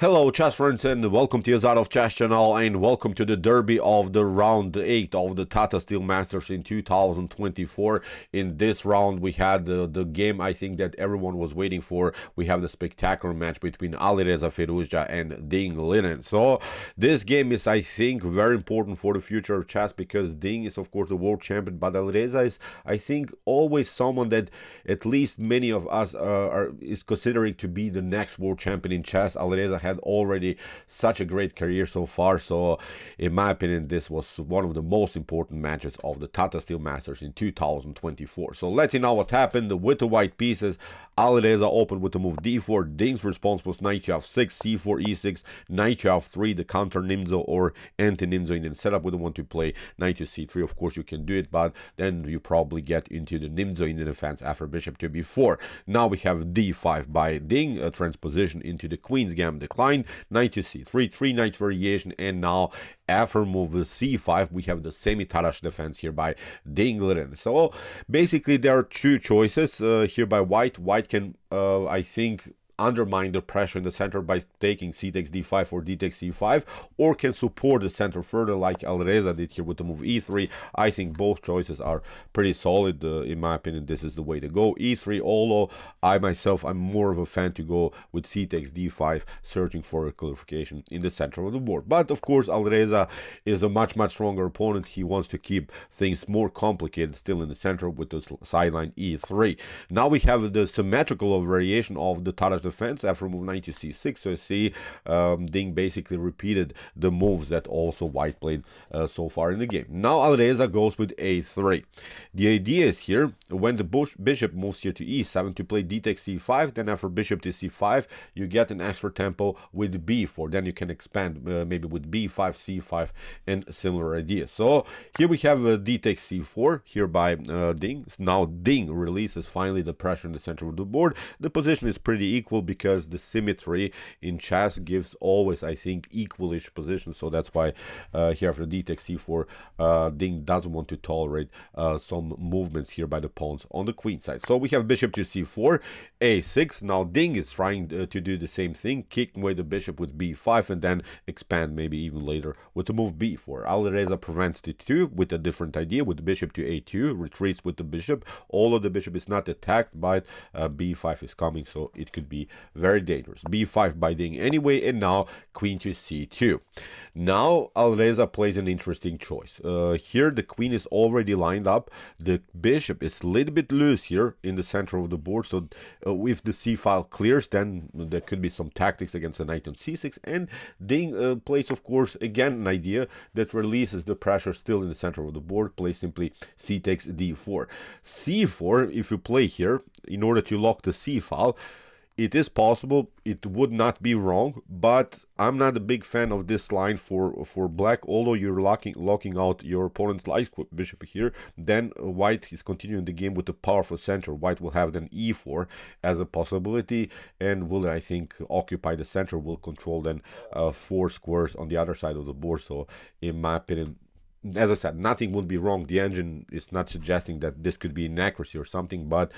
Hello chess friends and welcome to your of Chess channel and welcome to the derby of the round 8 of the Tata Steel Masters in 2024. In this round we had the game I think that everyone was waiting for. We have the spectacular match between Alireza, Firouzja and Ding Liren. So this game is I think very important for the future of chess because Ding is of course the world champion, but Alireza is I think always someone that at least many of us is considering to be the next world champion in chess. Alireza had already such a great career so far, so in my opinion this was one of the most important matches of the Tata Steel Masters in 2024. So let's see now what happened with the white pieces. Alireza opened with the move d4. Ding's response was Nxf6, c4 e6, Nxf3, the counter Nimzo or anti-Nimzo in the setup. We don't want to play knight to c3. Of course you can do it, but then you probably get into the Nimzo in the defense after bishop to b4. Now we have d5 by Ding, a transposition into the queen's gambit declined, knight to c3, 3-knight variation, and now after move c5 we have the semi-Tarrasch defense here by Ding Liren. So basically there are two choices here by White. White can I think undermine the pressure in the center by taking c takes d5 or d takes c5, or can support the center further like Alireza did here with the move e3. I think both choices are pretty solid. In my opinion this is the way to go. e3, although I'm more of a fan to go with c takes d5, searching for a clarification in the center of the board. But of course Alireza is a much stronger opponent. He wants to keep things more complicated still in the center with the sideline e3. Now we have the symmetrical variation of the Tarrasch defense after move knight to c6. So you see Ding basically repeated the moves that also White played so far in the game. Now Alireza goes with a3. The idea is here when the bishop moves here to e7 to play d takes c5, then after bishop to c5 you get an extra tempo with b4. Then you can expand maybe with b5, c5 and similar ideas. So here we have d takes c4 here by Ding. Now Ding releases finally the pressure in the center of the board. The position is pretty equal because the symmetry in chess gives always I think equalish positions. So that's why here after d takes c4 Ding doesn't want to tolerate some movements here by the pawns on the queen side. So we have bishop to c4, a6. Now Ding is trying to do the same thing, kicking away the bishop with b5 and then expand maybe even later with the move b4. Alireza prevents the 2 with a different idea with the bishop to a2, retreats with the bishop. Although the bishop is not attacked, but b5 is coming, so it could be very dangerous. b5 by Ding anyway, and now queen to c2. Now Alireza plays an interesting choice. Here the queen is already lined up. The bishop is a little bit loose here in the center of the board, so if the c file clears then there could be some tactics against the knight on c6, and Ding plays of course again an idea that releases the pressure still in the center of the board. Plays simply c takes d4. c4, if you play here in order to lock the c file, it is possible, it would not be wrong, but I'm not a big fan of this line for black. Although you're locking out your opponent's light bishop here, then White is continuing the game with a powerful center. White will have then e4 as a possibility and will I think occupy the center, will control then 4 squares on the other side of the board. So in my opinion, as I said, nothing would be wrong. The engine is not suggesting that this could be inaccuracy or something, but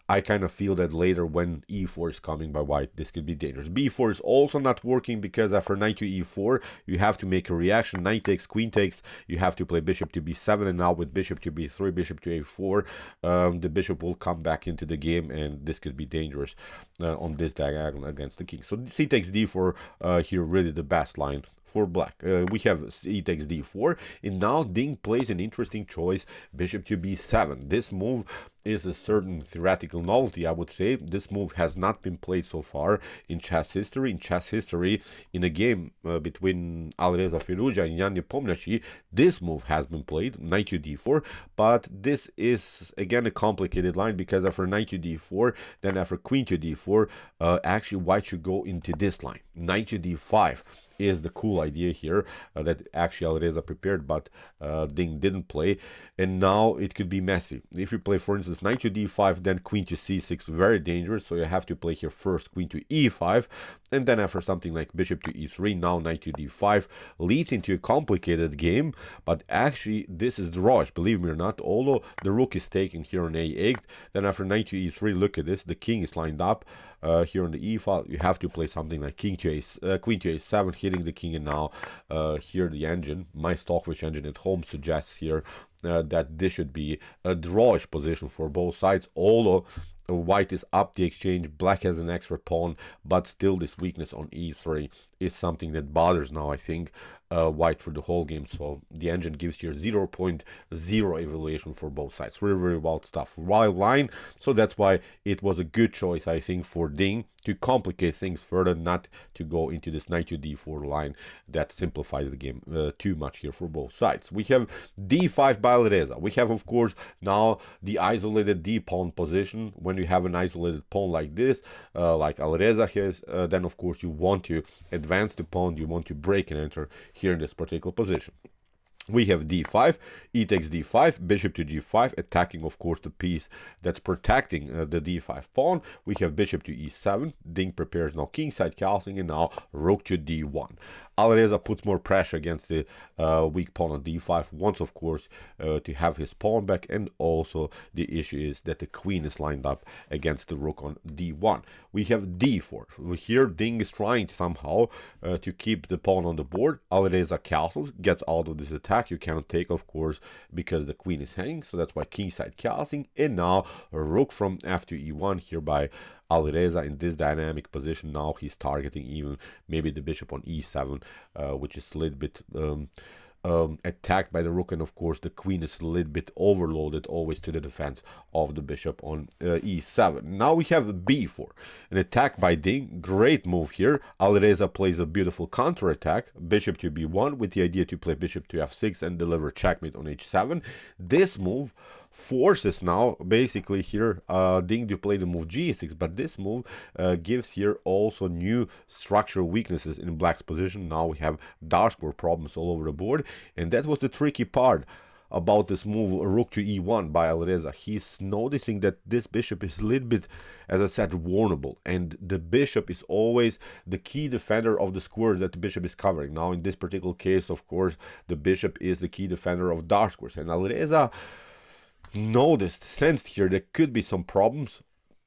I kind of feel that later when e4 is coming by White, this could be dangerous. b4 is also not working because after knight to e4, you have to make a reaction. Knight takes, queen takes, you have to play bishop to b7, and now with bishop to b3, bishop to a4, the bishop will come back into the game, and this could be dangerous on this diagonal against the king. So c takes d4 here, really the best line for black. We have c takes d4, and now Ding plays an interesting choice, bishop to b7. This move is a certain theoretical novelty, I would say. This move has not been played so far in chess history. In a game between Alireza Firouzja and Jan Nepomniachtchi, this move has been played, knight to d4, but this is again a complicated line because after knight to d4, then after queen to d4, actually White should go into this line, knight to d5. Is the cool idea here that actually Alireza prepared, but Ding didn't play, and now it could be messy. If you play for instance knight to d5, then queen to c6, very dangerous. So you have to play here first queen to e5, and then after something like bishop to e3, now knight to d5 leads into a complicated game. But actually this is drawish, believe me or not. Although the rook is taken here on a8, then after knight to e3, look at this, the king is lined up. here on the e file, you have to play something like queen to a7, hitting the king, and now here the engine, my Stockfish engine at home, suggests here that this should be a drawish position for both sides, although white is up the exchange, black has an extra pawn, but still this weakness on e3 is something that bothers now, I think, white for the whole game. So the engine gives here 0.0 evaluation for both sides. Very wild stuff. Wild line, so that's why it was a good choice, I think, for Ding to complicate things further, not to go into this knight to d4 line that simplifies the game too much here for both sides. We have d5 by Alireza. We have, of course, now the isolated d pawn position. When you have an isolated pawn like this, like Alireza has, then of course you want to advance the pawn, you want to break and enter here in this particular position. We have d5, e takes d5, bishop to g5, attacking, of course, the piece that's protecting the d5 pawn. We have bishop to e7, Ding prepares now kingside castling, and now rook to d1. Alireza puts more pressure against the weak pawn on d5, wants, of course, to have his pawn back, and also the issue is that the queen is lined up against the rook on d1. We have d4. Here, Ding is trying somehow to keep the pawn on the board. Alireza castles, gets out of this attack. You cannot take, of course, because the queen is hanging, so that's why kingside castling, and now rook from f2 e1 here by Alireza in this dynamic position. Now he's targeting even maybe the bishop on e7, which is a little bit attacked by the rook, and of course the queen is a little bit overloaded always to the defense of the bishop on e7. Now we have b4, an attack by Ding. Great move here. Alireza plays a beautiful counter attack, bishop to b1, with the idea to play bishop to f6 and deliver checkmate on h7. This move forces now basically here Ding to play the move g6, but this move gives here also new structural weaknesses in black's position. Now we have dark square problems all over the board, and that was the tricky part about this move rook to e1 by Alireza. He's noticing that this bishop is a little bit, as I said, vulnerable, and the bishop is always the key defender of the squares that the bishop is covering. Now in this particular case, of course, the bishop is the key defender of dark squares, and Alireza sensed here there could be some problems.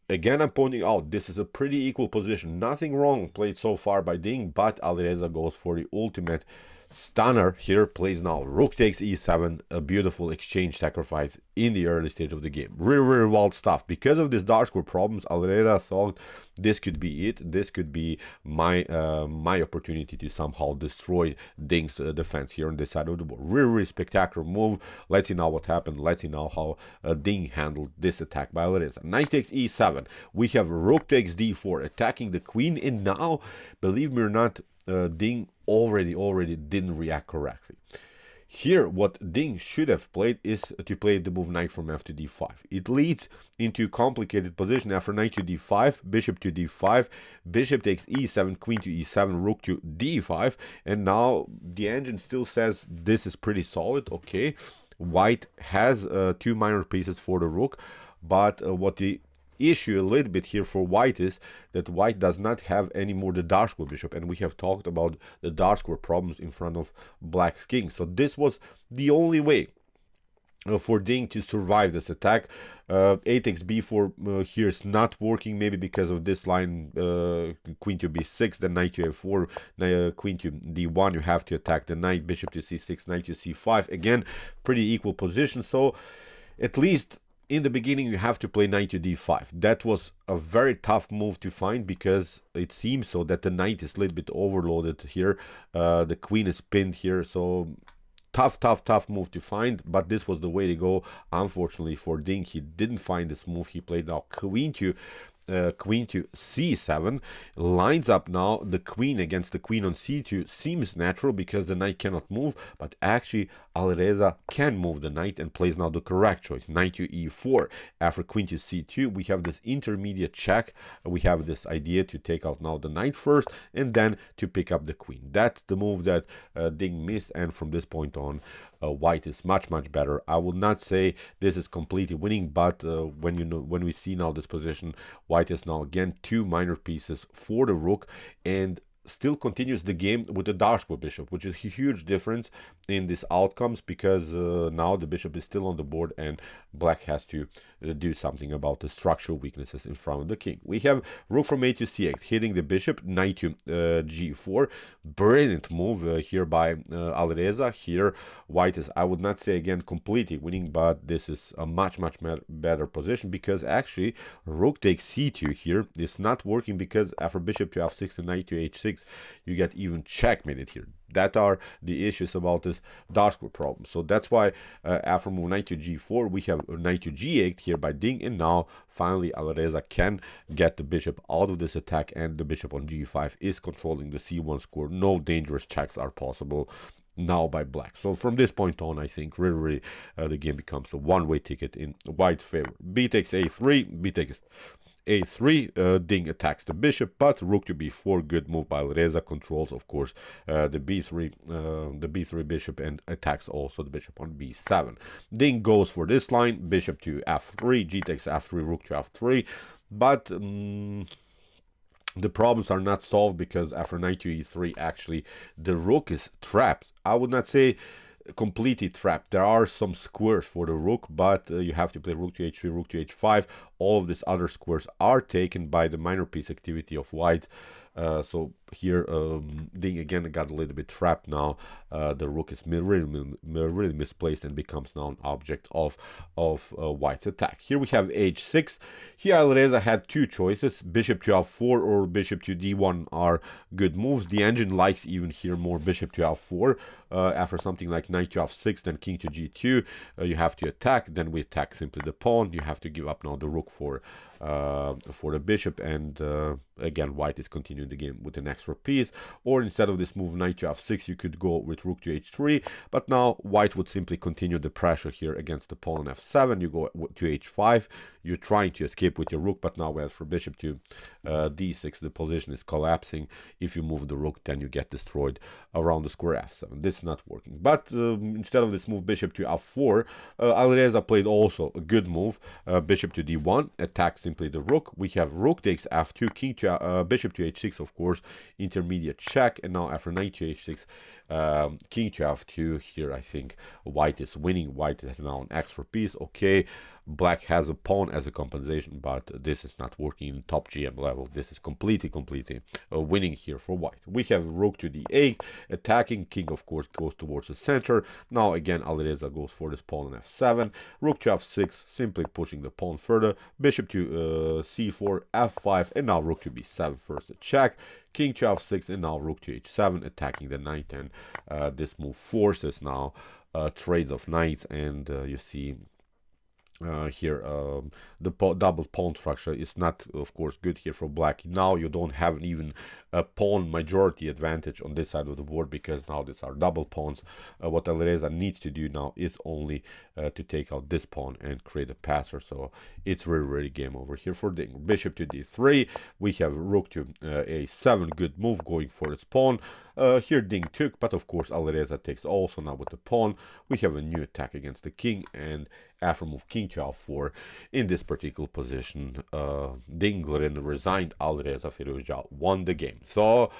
Again, I'm pointing out this is a pretty equal position. Nothing wrong played so far by Ding, but Alireza goes for the ultimate stunner here, plays now rook takes e7, a beautiful exchange sacrifice in the early stage of the game. Very wild stuff. Because of this dark square problems, Alireza thought this could be it. This could be my opportunity to somehow destroy Ding's defense here on this side of the board. Very spectacular move. Let's see now what happened. Let's see now how Ding handled this attack by Alireza. Knight takes e7. We have rook takes d4, attacking the queen, and now, believe me or not, Ding already didn't react correctly. Here, what Ding should have played is to play the move knight from f to d5. It leads into a complicated position after knight to d5, bishop to d5, bishop takes e7, queen to e7, rook to d5, and now the engine still says this is pretty solid. Okay, white has two minor pieces for the rook, but what the issue a little bit here for white is that white does not have anymore the dark square bishop, and we have talked about the dark square problems in front of black's king. So this was the only way for Ding to survive this attack. A takes b4 here is not working, maybe because of this line, queen to b6, then knight to f4, queen to d1. You have to attack the knight, bishop to c6, knight to c5. Again, pretty equal position. So at least in the beginning, you have to play knight to d5. That was a very tough move to find, because it seems so that the knight is a little bit overloaded here. The queen is pinned here, so tough move to find, but this was the way to go. Unfortunately for Ding, he didn't find this move. He played now queen to c7, lines up now the queen against the queen on c2. Seems natural because the knight cannot move, but actually Alireza can move the knight and plays now the correct choice, knight to e4. After queen to c2, we have this intermediate check. We have this idea to take out now the knight first and then to pick up the queen. That's the move that Ding missed, and from this point on, white is much better. I would not say this is completely winning, but when we see now this position, white is now again two minor pieces for the rook, and still continues the game with the dark square bishop, which is a huge difference in these outcomes, because now the bishop is still on the board and black has to do something about the structural weaknesses in front of the king. We have rook from a to c8, hitting the bishop, knight to g4. Brilliant move here by Alireza. Here white is, I would not say again completely winning, but this is a much better position, because actually rook takes c2 here. It's not working because after bishop to f6 and knight to h6 you get even checkmated here. That are the issues about this dark square problem. So that's why after move knight to g4 we have knight to g8 here by Ding, and now finally Alireza can get the bishop out of this attack, and the bishop on g5 is controlling the c1 square. No dangerous checks are possible now by black. So from this point on, I think really the game becomes a one-way ticket in white's favor. B takes a3, b takes a3, Ding attacks the bishop, but rook to b4, good move by Alireza, controls of course the b3 bishop, and attacks also the bishop on b7. Ding goes for this line, bishop to f3, g takes f3, rook to f3, but the problems are not solved, because after knight to e3 actually the rook is trapped. I would not say completely trapped. There are some squares for the rook, but you have to play rook to h3, rook to h5. All of these other squares are taken by the minor piece activity of white. So here Ding again got a little bit trapped now. The rook is really misplaced and becomes now an object of white's attack. Here we have h6. Here Alireza had two choices, bishop to f4 or bishop to d1 are good moves. The engine likes even here more bishop to f4. After something like knight to f6, then king to g2, you have to attack. Then we attack simply the pawn. You have to give up now the rook for the bishop, and again white is continuing the game with an extra piece. Or instead of this move knight to f6, you could go with rook to h3, but now white would simply continue the pressure here against the pawn on f7. You go to h5, you're trying to escape with your rook, but now as for bishop to d6, the position is collapsing. If you move the rook, then you get destroyed around the square f7. This is not working. But instead of this move bishop to f4, Alireza played also a good move, bishop to d1, attacks simply the rook. We have rook takes f2, king to bishop to h6, of course, intermediate check, and now after knight to h6, king to f2. Here I think white is winning. White has now an extra piece. Okay, black has a pawn as a compensation, but this is not working in top GM level. This is completely winning here for white. We have rook to d8, attacking. King of course goes towards the center. Now again Alireza goes for this pawn on f7, rook to f6, simply pushing the pawn further, bishop to c4, f5, and now rook to b7, first a check, king to f6, and now rook to h7, attacking the knight, and this move forces now trades of knights, and you see here the double pawn structure is not of course good here for black. Now you don't have even a pawn majority advantage on this side of the board, because now these are double pawns. What Alireza needs to do now is only to take out this pawn and create a passer. So it's really game over here for Ding. Bishop to d3, we have rook to a7, good move going for its pawn. Here Ding took, but of course Alireza takes also. Now with the pawn we have a new attack against the king, and after move king to f4 in this particular position, Ding Liren resigned. Alireza Firouzja won the game. So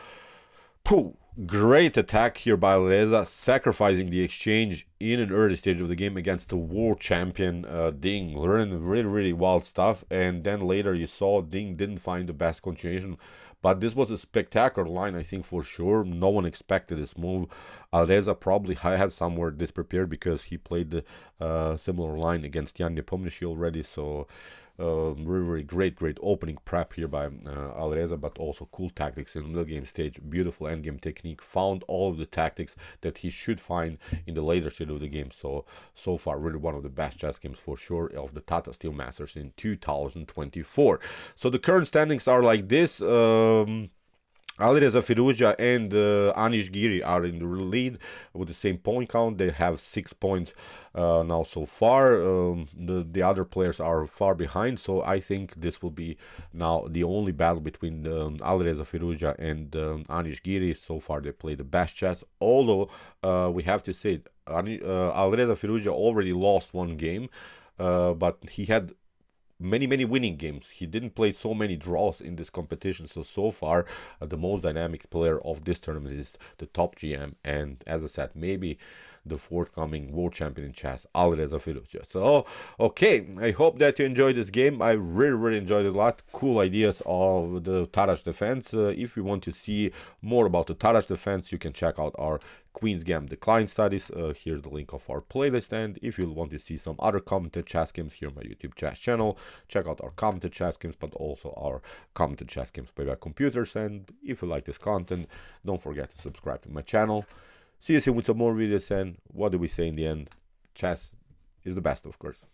great attack here by Alireza, sacrificing the exchange in an early stage of the game against the world champion Ding Liren. Really wild stuff. And then later you saw Ding didn't find the best continuation, but this was a spectacular line, I think, for sure. No one expected this move. Alireza probably had somewhere this prepared, because he played the similar line against Jan Nepomniachtchi already. So really great opening prep here by Alireza, but also cool tactics in the middle game stage. Beautiful endgame technique. Found all of the tactics that he should find in the later stage of the game. So far, really one of the best chess games for sure of the Tata Steel Masters in 2024. So the current standings are like this. Alireza Firouzja and Anish Giri are in the lead with the same point count. They have 6 points now so far. The other players are far behind, so I think this will be now the only battle between Alireza Firouzja and Anish Giri. So far they play the best chess, although we have to say Alireza Firouzja already lost one game, but he had many winning games. He didn't play so many draws in this competition. So far the most dynamic player of this tournament is the top GM, and as I said, maybe the forthcoming world champion in chess, Alireza Firouzja. So, okay, I hope that you enjoyed this game. I really enjoyed it a lot. Cool ideas of the Tarrasch defense. If you want to see more about the Tarrasch defense, you can check out our Queen's Gambit decline studies. Here's the link of our playlist, and if you want to see some other commented chess games here on my YouTube chess channel, check out our commented chess games, but also our commented chess games played by computers. And if you like this content, don't forget to subscribe to my channel. See you soon with some more videos, and what do we say in the end? Chess is the best, of course.